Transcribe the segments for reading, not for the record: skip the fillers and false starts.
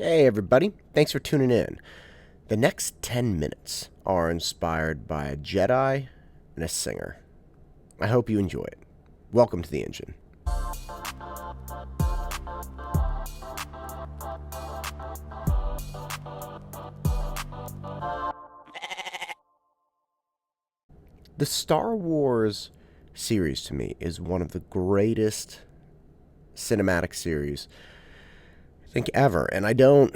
Hey, everybody. Thanks for tuning in. The next 10 minutes are inspired by a Jedi and a singer. I hope you enjoy it. Welcome to the engine. The Star Wars series to me is one of the greatest cinematic series I think ever, and I don't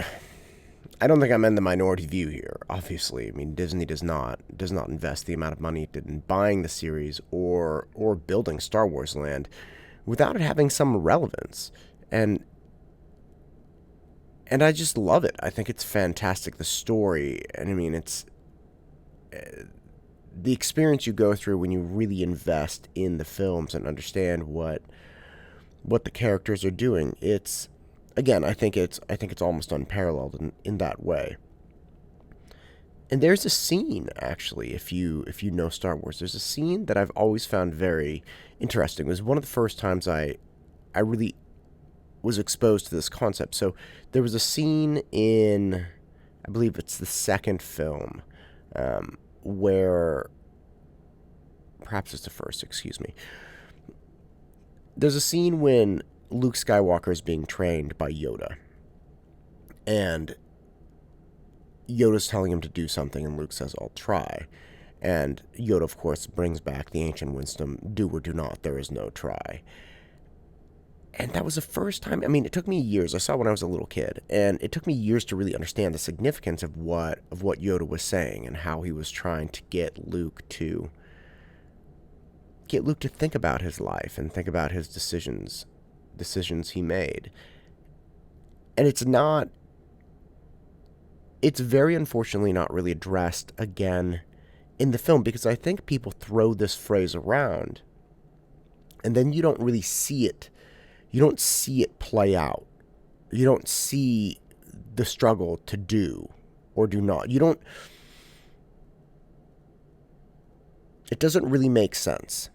think I'm in the minority view here. Obviously, I mean Disney does not invest the amount of money in buying the series or building Star Wars land without it having some relevance. And and I just love it. I think it's fantastic. The story, and I mean it's the experience you go through when you really invest in the films and understand what the characters are doing. It's again, I think it's almost unparalleled in that way. And there's a scene actually, if you know Star Wars, there's a scene that I've always found very interesting. It was one of the first times I really was exposed to this concept. So there was a scene in, I believe it's the second film, where perhaps it's the first. Excuse me. There's a scene when Luke Skywalker is being trained by Yoda, and Yoda's telling him to do something, and Luke says, "I'll try." And Yoda, of course, brings back the ancient wisdom: "Do or do not. There is no try." And that was the first time. I mean, it took me years. I saw it when I was a little kid, and it took me years to really understand the significance of what Yoda was saying and how he was trying to get Luke to think about his life and think about his decisions he made. And it's very unfortunately not really addressed again in the film, because I think people throw this phrase around and then you don't really see it. You don't see it play out. You don't see the struggle to do or do not. You don't, it doesn't really make sense.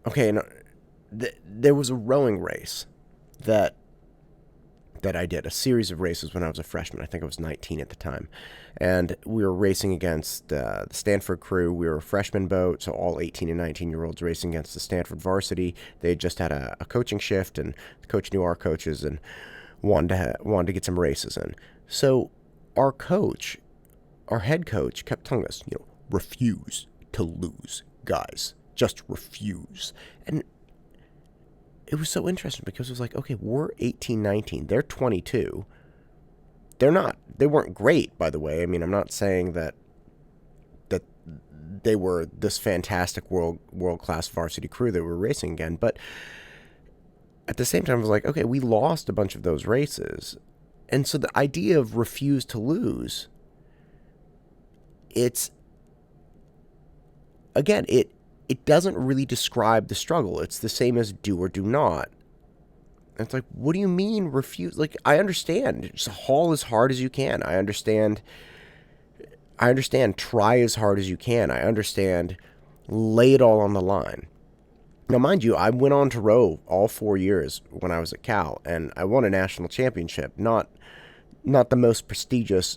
Okay, no, there was a rowing race that I did, a series of races when I was a freshman. I think I was 19 at the time. And we were racing against the Stanford crew. We were a freshman boat, so all 18 and 19-year-olds racing against the Stanford varsity. They had just had a coaching shift, and the coach knew our coaches and wanted to get some races in. So our coach, our head coach, kept telling us, refuse to lose, guys. Just refuse. And it was so interesting because it was like, okay, we're 18, 19. They're 22. They weren't great, by the way. I mean, I'm not saying that they were this fantastic world class varsity crew that were racing again, but at the same time, I was like, okay, we lost a bunch of those races. And so the idea of refuse to lose, it's, again, it doesn't really describe the struggle. It's the same as do or do not. And it's like, what do you mean refuse? Like, I understand. Just haul as hard as you can. I understand try as hard as you can. I understand lay it all on the line. Now, mind you, I went on to row all 4 years when I was at Cal, and I won a national championship. Not the most prestigious,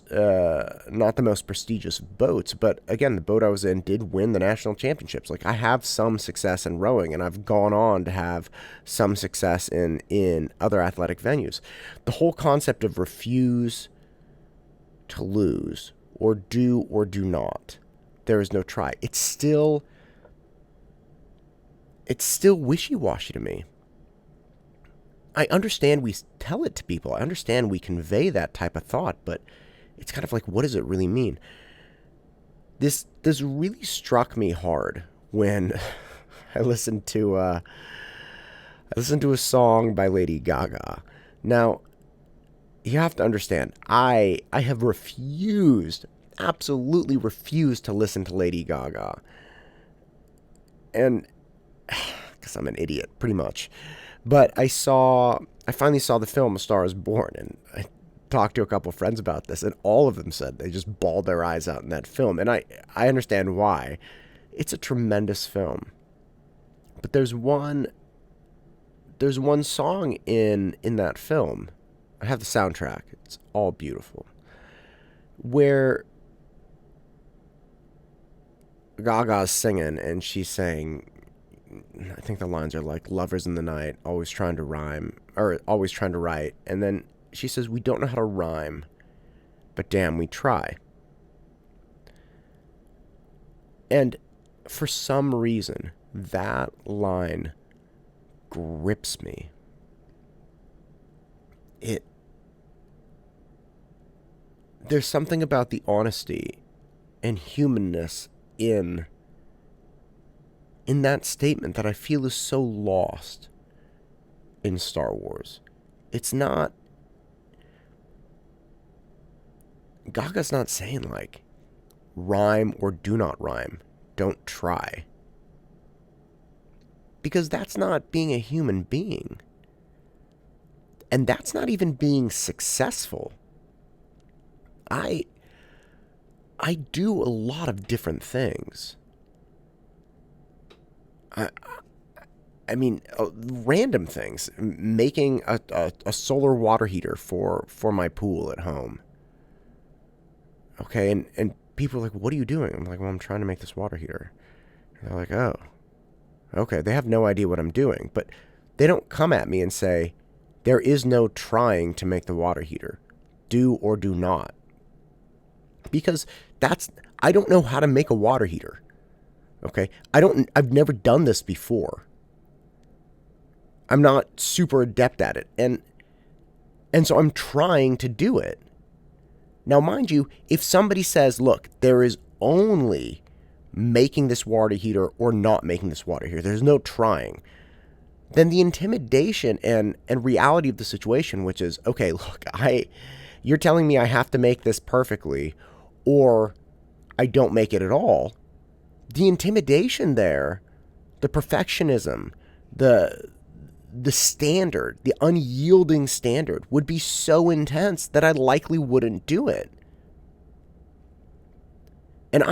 boats, but again, the boat I was in did win the national championships. Like, I have some success in rowing, and I've gone on to have some success in other athletic venues. The whole concept of refuse to lose, or do not, there is no try. It's still wishy-washy to me. I understand we tell it to people. I understand we convey that type of thought, but it's kind of like, what does it really mean? This really struck me hard when I listened to a song by Lady Gaga. Now, you have to understand, I have absolutely refused to listen to Lady Gaga, and because I'm an idiot, pretty much. But I finally saw the film A Star Is Born, and I talked to a couple friends about this, and all of them said they just bawled their eyes out in that film, and I understand why. It's a tremendous film, but there's one song in that film I have the soundtrack. It's all beautiful. Where Gaga's singing and she's saying, I think the lines are like, lovers in the night, always trying to rhyme, or always trying to write. And then she says, we don't know how to rhyme, but damn, we try. And for some reason, that line grips me. There's something about the honesty and humanness in that statement that I feel is so lost in Star Wars. It's not, Gaga's not saying like rhyme or do not rhyme, don't try. Because that's not being a human being. And that's not even being successful. I do a lot of different things. I mean, random things. Making a solar water heater for my pool at home. Okay, and people are like, what are you doing? I'm like, well, I'm trying to make this water heater. And they're like, oh, okay. They have no idea what I'm doing. But they don't come at me and say, there is no trying to make the water heater. Do or do not. Because I don't know how to make a water heater. Okay? I've never done this before. I'm not super adept at it. And so I'm trying to do it. Now, mind you, if somebody says, look, there is only making this water heater or not making this water heater, there's no trying, then the intimidation and reality of the situation, which is, okay, look, you're telling me I have to make this perfectly or I don't make it at all. The intimidation there, the perfectionism, the standard, the unyielding standard would be so intense that I likely wouldn't do it. And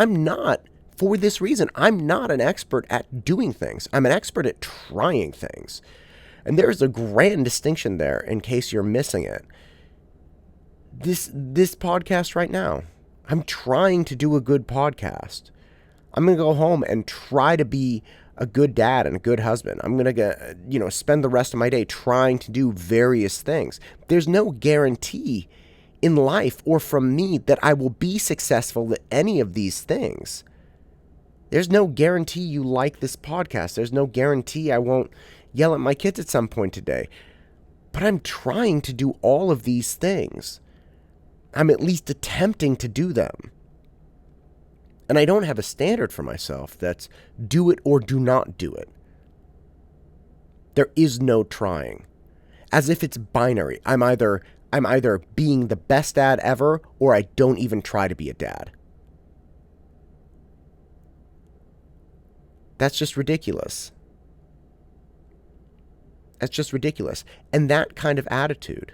for this reason, I'm not an expert at doing things. I'm an expert at trying things. And there's a grand distinction there in case you're missing it. This podcast right now, I'm trying to do a good podcast. I'm going to go home and try to be a good dad and a good husband. I'm going to spend the rest of my day trying to do various things. There's no guarantee in life or from me that I will be successful at any of these things. There's no guarantee you like this podcast. There's no guarantee I won't yell at my kids at some point today. But I'm trying to do all of these things. I'm at least attempting to do them. And I don't have a standard for myself that's do it or do not do it. There is no trying. As if it's binary. I'm either being the best dad ever or I don't even try to be a dad. That's just ridiculous. That's just ridiculous. And that kind of attitude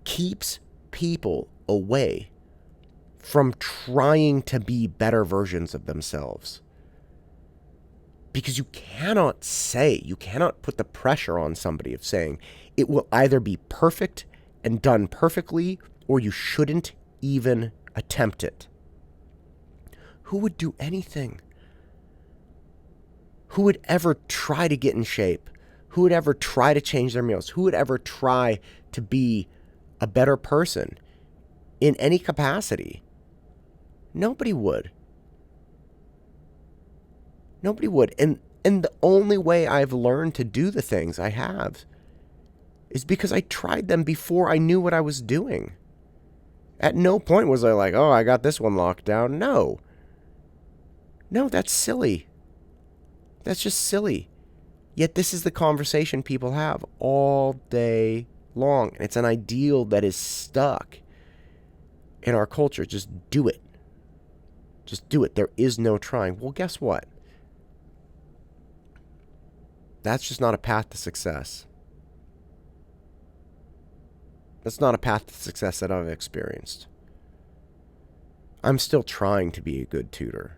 keeps people away from trying to be better versions of themselves. Because you cannot put the pressure on somebody of saying it will either be perfect and done perfectly or you shouldn't even attempt it. Who would do anything? Who would ever try to get in shape? Who would ever try to change their meals? Who would ever try to be a better person in any capacity? Nobody would. Nobody would. And the only way I've learned to do the things I have is because I tried them before I knew what I was doing. At no point was I like, oh, I got this one locked down. No. No, that's silly. That's just silly. Yet this is the conversation people have all day long. And it's an ideal that is stuck in our culture. Just do it. Just do it. There is no trying. Well, guess what? That's just not a path to success. That's not a path to success that I've experienced. I'm still trying to be a good tutor.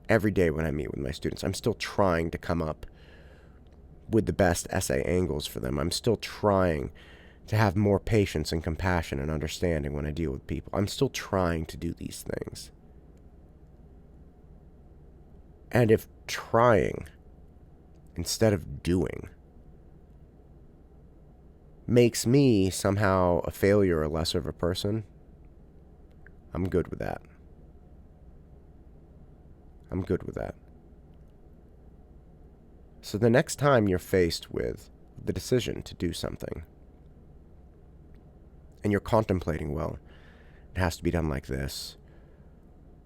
Every day when I meet with my students, I'm still trying to come up with the best essay angles for them. I'm still trying to have more patience and compassion and understanding when I deal with people. I'm still trying to do these things. And if trying instead of doing makes me somehow a failure or lesser of a person, I'm good with that. I'm good with that. So the next time you're faced with the decision to do something, and you're contemplating, well, it has to be done like this,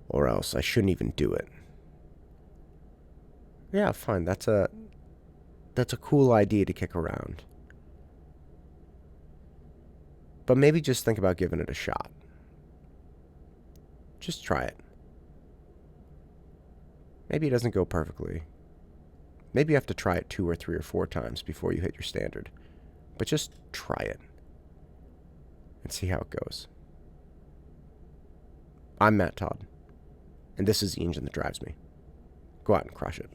or else I shouldn't even do it. Yeah, fine, that's a cool idea to kick around. But maybe just think about giving it a shot. Just try it. Maybe it doesn't go perfectly. Maybe you have to try it 2 or 3 or 4 times before you hit your standard. But just try it and see how it goes. I'm Matt Todd, and this is the engine that drives me. Go out and crush it.